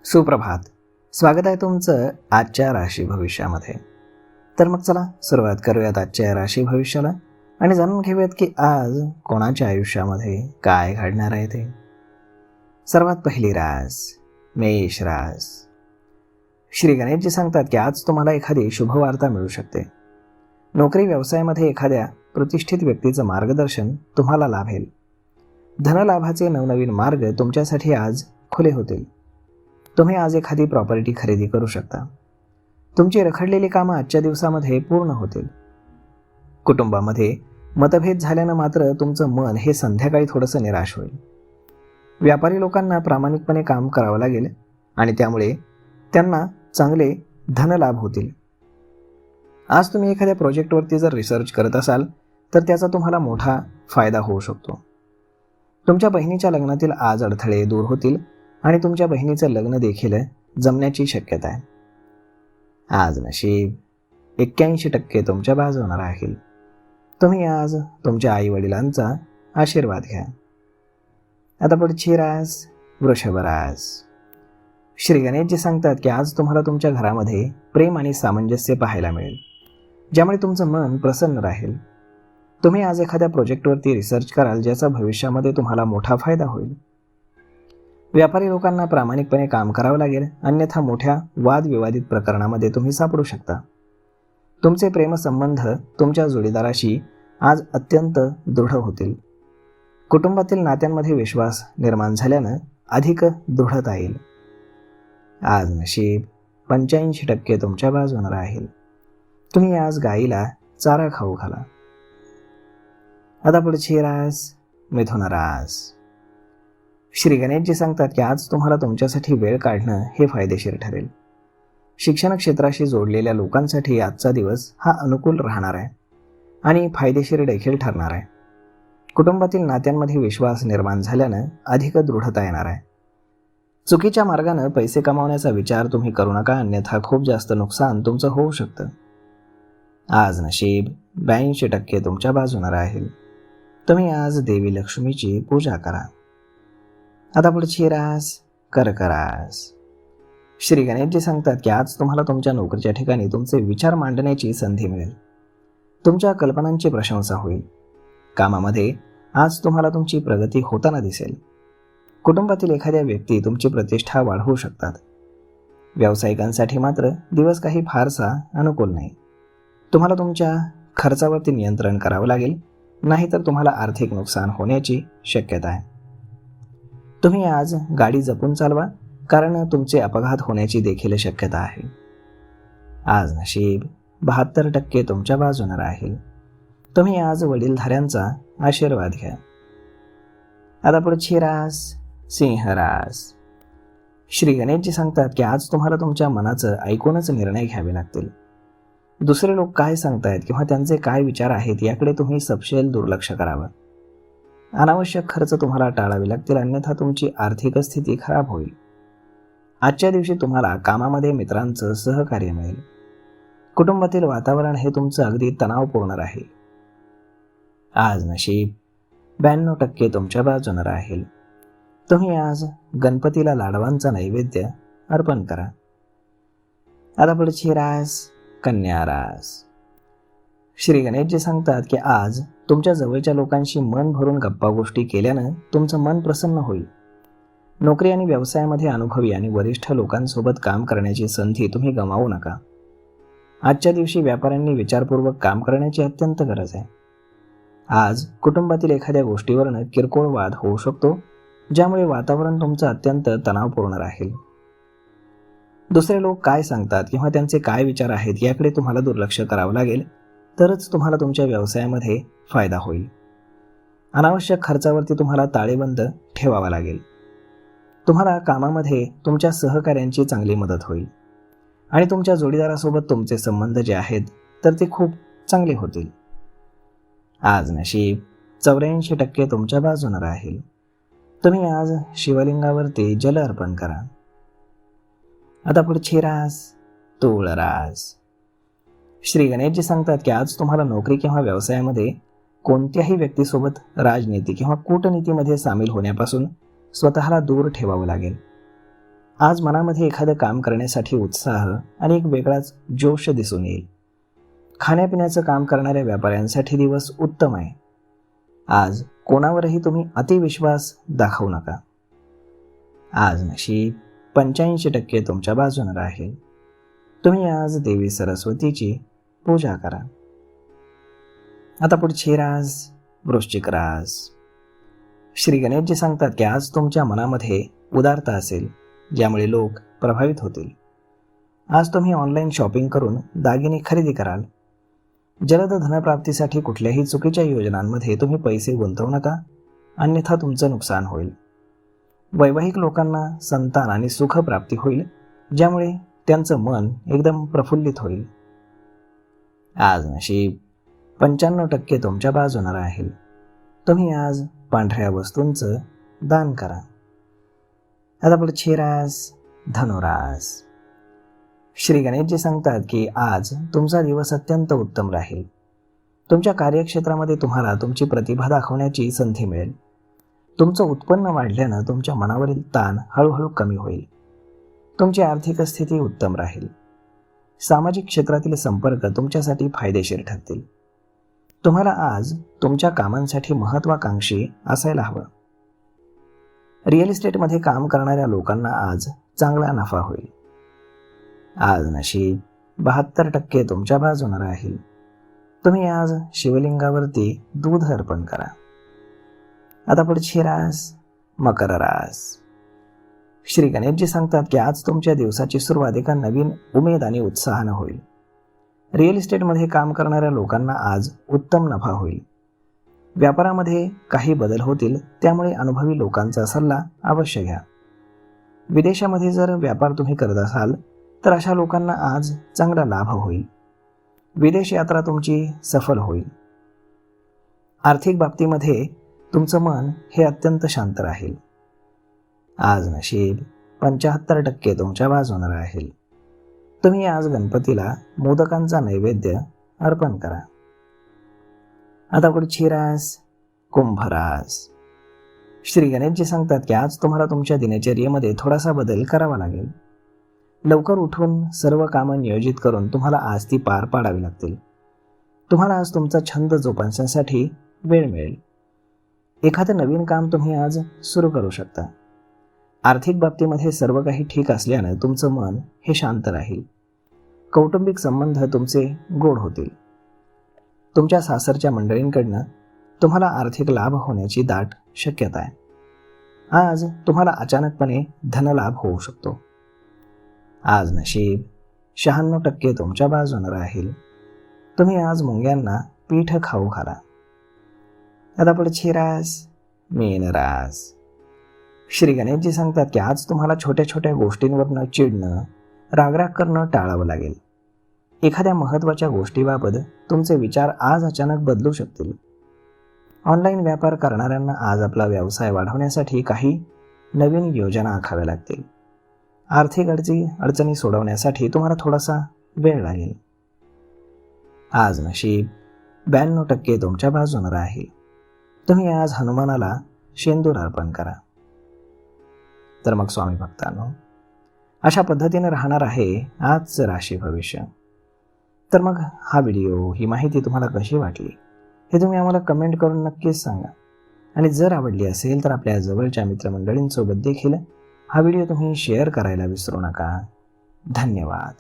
सुप्रभात. स्वागत आहे तुमचं आजच्या राशी भविष्यामध्ये. तर मग चला सुरुवात करूयात आजच्या राशी भविष्याला आणि जाणून घेऊयात की आज कोणाच्या आयुष्यामध्ये काय घडणार आहे ते. सर्वात पहिली रास मेष रास. श्री गणेशजी सांगतात की आज तुम्हाला एखादी शुभवार्ता मिळू शकते. नोकरी व्यवसायामध्ये एखाद्या प्रतिष्ठित व्यक्तीचं मार्गदर्शन तुम्हाला लाभेल. धनलाभाचे नवनवीन मार्ग तुमच्यासाठी आज खुले होतील. तुम्ही आज एखादी प्रॉपर्टी खरेदी करू शकता. तुमची रखडलेली कामं आजच्या दिवसामध्ये पूर्ण होतील. कुटुंबामध्ये मतभेद झाल्यानं मात्र तुमचं मन हे संध्याकाळी थोडंसं निराश होईल. व्यापारी लोकांना प्रामाणिकपणे काम करावं लागेल आणि त्यामुळे त्यांना चांगले धनलाभ होतील. आज तुम्ही एखाद्या प्रोजेक्टवरती जर रिसर्च करत असाल तर त्याचा तुम्हाला मोठा फायदा होऊ शकतो. तुमच्या बहिणीच्या लग्नातील आज अडथळे दूर होतील आणि तुमच्या बहिणीचं लग्न देखील जमण्याची शक्यता आहे. आज नशीब 81% तुमच्या बाजूने राहील. तुम्ही आज तुमच्या आई वडिलांचा आशीर्वाद घ्या. आता पुढची रास वृषभ रास. श्री गणेशजी सांगतात की आज तुम्हाला तुमच्या घरामध्ये प्रेम आणि सामंजस्य पाहायला मिळेल, ज्यामुळे तुमचं मन प्रसन्न राहील. तुम्ही आज एखाद्या प्रोजेक्टवरती रिसर्च कराल ज्याचा भविष्यामध्ये तुम्हाला मोठा फायदा होईल. व्यापारी लोकांना प्रामाणिकपणे काम करावं लागेल, अन्यथा मोठ्या वादविवादित प्रकरणामध्ये तुम्ही सापडू शकता. तुमचे प्रेमसंबंध तुमच्या जोडीदाराशी आज अत्यंत दृढ होतील. कुटुंबातील नात्यांमध्ये विश्वास निर्माण झाल्यानं अधिक दृढता येईल. आज नशीब 85% तुमच्या बाजूने राहील. तुम्ही आज गाईला चारा खाऊ घाला. आता पुढची रास मिथुन रास. श्री गणेशजी सांगतात की आज तुम्हाला तुमच्यासाठी वेळ काढणं हे फायदेशीर ठरेल. शिक्षण क्षेत्राशी जोडलेल्या लोकांसाठी आजचा दिवस हा अनुकूल राहणार आहे आणि फायदेशीर देखील ठरणार आहे. कुटुंबातील नात्यांमध्ये विश्वास निर्माण झाल्यानं अधिक दृढता येणार आहे. चुकीच्या मार्गानं पैसे कमावण्याचा विचार तुम्ही करू नका, अन्यथा खूप जास्त नुकसान तुमचं होऊ शकतं. आज नशीब 82% तुमच्या बाजूने राहील. तुम्ही आज देवी लक्ष्मीची पूजा करा. आता पुढची रास कर्क रास. श्री गणेशजी सांगतात की आज तुम्हाला तुमच्या नोकरीच्या ठिकाणी तुमचे विचार मांडण्याची संधी मिळेल. तुमच्या कल्पनांची प्रशंसा होईल. कामामध्ये आज तुम्हाला तुमची प्रगती होताना दिसेल. कुटुंबातील एखाद्या व्यक्ती तुमची प्रतिष्ठा वाढवू शकतात. व्यावसायिकांसाठी मात्र दिवस काही फारसा अनुकूल नाही. तुम्हाला तुमच्या खर्चावरती नियंत्रण करावं लागेल, नाहीतर तुम्हाला आर्थिक नुकसान होण्याची शक्यता आहे. तुम्ही आज गाडी जपून चालवा, कारण तुमचे अपघात होण्याची देखील शक्यता आहे. आज नशीब 72% तुमच्या बाजूने राहील. तुम्ही आज वडीलधाऱ्यांचा आशीर्वाद घ्या. आता पुढची रास सिंह रास. श्री गणेशजी सांगतात की आज तुम्हाला तुमच्या मनाचं ऐकूनच निर्णय घ्यावे लागतील. दुसरे लोक काय सांगतायत किंवा त्यांचे काय विचार आहेत याकडे तुम्ही सपशेल दुर्लक्ष करावं. अनावश्यक खर्च तुम्हाला टाळावे लागतील, अन्यथा तुमची आर्थिक स्थिती खराब होईल. आजच्या दिवशी तुम्हाला कामामध्ये मित्रांचं सहकार्य मिळेल. कुटुंबातील वातावरण हे तुमचं अगदी तणावपूर्ण राहील. आज नशीब 92% तुमच्या बाजूने राहील. तुम्ही आज गणपतीला लाडवांचा नैवेद्य अर्पण करा. आता पुढची रास कन्या रास. श्री गणेशजी सांगतात की आज तुमच्या जवळच्या लोकांशी मन भरून गप्पा गोष्टी केल्यानं तुमचं मन प्रसन्न होईल. नोकरी आणि व्यवसायामध्ये अनुभवी आणि वरिष्ठ लोकांसोबत काम करण्याची संधी तुम्ही गमावू नका. आजच्या दिवशी व्यापाऱ्यांनी विचारपूर्वक काम करण्याची अत्यंत गरज आहे. आज कुटुंबातील एखाद्या गोष्टीवरनं किरकोळ वाद होऊ शकतो, ज्यामुळे वातावरण तुमचं अत्यंत तणावपूर्ण राहील. दुसरे लोक काय सांगतात किंवा त्यांचे काय विचार आहेत याकडे तुम्हाला दुर्लक्ष करावं लागेल, तरच तुम्हाला तुमच्या व्यवसायामध्ये फायदा होईल. अनावश्यक खर्चावरती तुम्हाला ताळेबंद ठेवावा लागेल. तुम्हाला कामामध्ये तुमच्या सहकाऱ्यांची चांगली मदत होईल आणि तुमच्या जोडीदारासोबत तुमचे संबंध जे आहेत तर ते खूप चांगले होतील. आज नशीब 84% तुमच्या बाजूने राहील. तुम्ही आज शिवलिंगावरती जल अर्पण करा. आता पुढची रास तुळ रास. श्री गणेशजी सांगतात की आज तुम्हाला नोकरी किंवा व्यवसायामध्ये कोणत्याही व्यक्तीसोबत राजनीती किंवा कूटनीतीमध्ये सामील होण्यापासून स्वतःला दूर ठेवावं लागेल. आज मनामध्ये एखादं काम करण्यासाठी उत्साह आणि एक वेगळाच जोश दिसून येईल. खाण्यापिण्याचं काम करणाऱ्या व्यापाऱ्यांसाठी दिवस उत्तम आहे. आज कोणावरही तुम्ही अतिविश्वास दाखवू नका. आज नशीब 85% तुमच्या बाजूने राहील. तुम्ही आज देवी सरस्वतीची पूजा करा. आता पुढची रास वृश्चिक रास. श्री गणेशजी सांगतात की आज तुमच्या मनामध्ये उदारता असेल, ज्यामुळे लोक प्रभावित होतील. आज तुम्ही ऑनलाईन शॉपिंग करून दागिने खरेदी कराल. जलद धनप्राप्तीसाठी कुठल्याही चुकीच्या योजनांमध्ये तुम्ही पैसे गुंतवू नका, अन्यथा तुमचं नुकसान होईल. वैवाहिक लोकांना संतान आणि सुखप्राप्ती होईल, ज्यामुळे त्यांचं मन एकदम प्रफुल्लित होईल. आज नशीब 95% तुमच्या बाजूने राहील. तुम्ही आज पांढऱ्या वस्तूंचं दान करा. आता पुढची रास धनुरास. श्री गणेशजी सांगतात की आज तुमचा दिवस अत्यंत उत्तम राहील. तुमच्या कार्यक्षेत्रामध्ये तुम्हाला तुमची प्रतिभा दाखवण्याची संधी मिळेल. तुमचं उत्पन्न वाढल्यानं तुमच्या मनावरील ताण हळूहळू कमी होईल. तुमची आर्थिक स्थिती उत्तम राहील. सामाजिक क्षेत्रातील संपर्क तुमच्यासाठी फायदेशीर ठरतील. तुम्हाला आज तुमच्या कामांसाठी महत्त्वाकांक्षी असायला हवं. रिअल इस्टेटमध्ये काम करणाऱ्या लोकांना आज चांगला नफा होईल. आज नशीब 72% तुमच्या बाजूने राहील. तुम्ही आज शिवलिंगावरती दूध अर्पण करा. आता पुढची रास मकर रास. श्री गणेशजी सांगतात की आज तुमच्या दिवसाची सुरुवात एका नवीन उमेद आणि उत्साहानं होईल. रिअल इस्टेटमध्ये काम करणाऱ्या लोकांना आज उत्तम नफा होईल. व्यापारामध्ये काही बदल होतील, त्यामुळे अनुभवी लोकांचा सल्ला अवश्य घ्या. विदेशामध्ये जर व्यापार तुम्ही करत असाल तर अशा लोकांना आज चांगला लाभ होईल. विदेश यात्रा तुमची सफल होईल. आर्थिक बाबतीमध्ये तुमचं मन हे अत्यंत शांत राहील. आज नशीब 75% तुमच्या बाजूने राहील. तुम्ही आज गणपतीला मोदकांचा नैवेद्य अर्पण करा. आता पुढची रास कुंभ रास. श्री गणेशजी सांगतात की आज तुम्हाला तुमच्या दिनचर्येमध्ये थोडासा बदल करावा लागेल. लवकर उठून सर्व कामं नियोजित करून तुम्हाला आज ती पार पाडावी लागतील. तुम्हाला आज तुमचा छंद जोपासण्यासाठी वेळ मिळेल. एखादं नवीन काम तुम्ही आज सुरू करू शकता. आर्थिक बाबतीमध्ये सर्व काही ठीक असल्यानं तुमचं मन हे शांत राहील. कौटुंबिक संबंध तुमचे गोड होतील. तुमच्या सासरच्या मंडळींकडनं तुम्हाला आर्थिक लाभ होण्याची दाट शक्यता आहे. आज तुम्हाला अचानकपणे धनलाभ होऊ शकतो. आज नशीब 96% तुमच्या बाजूने राहील. तुम्ही आज मुंग्यांना पीठ खाऊ घाला. आता पुढची रास मीन रास. श्री गणेशजी सांगतात की आज तुम्हाला छोट्या छोट्या गोष्टींवरनं चिडणं, रागराग करणं टाळावं लागेल. एखाद्या महत्त्वाच्या गोष्टीबाबत तुमचे विचार आज अचानक बदलू शकतील. ऑनलाईन व्यापार करणाऱ्यांना आज आपला व्यवसाय वाढवण्यासाठी काही नवीन योजना आखाव्या लागतील. आर्थिक अडचणी सोडवण्यासाठी तुम्हाला थोडासा वेळ लागेल. आज नशीब 92% तुमच्या बाजूने राहील. तुम्ही आज हनुमानाला शेंदूर अर्पण करा. तर मग स्वामी भक्तांनो, अशा पद्धतीने राहणार आहे आजचं राशी भविष्य. तर मग हा व्हिडिओ, ही माहिती तुम्हाला कशी वाटली हे तुम्ही आम्हाला कमेंट करून नक्कीच सांगा. आणि जर आवडली असेल तर आपल्या जवळच्या मित्रमंडळींसोबत देखील हा व्हिडिओ तुम्ही शेअर करायला विसरू नका. धन्यवाद.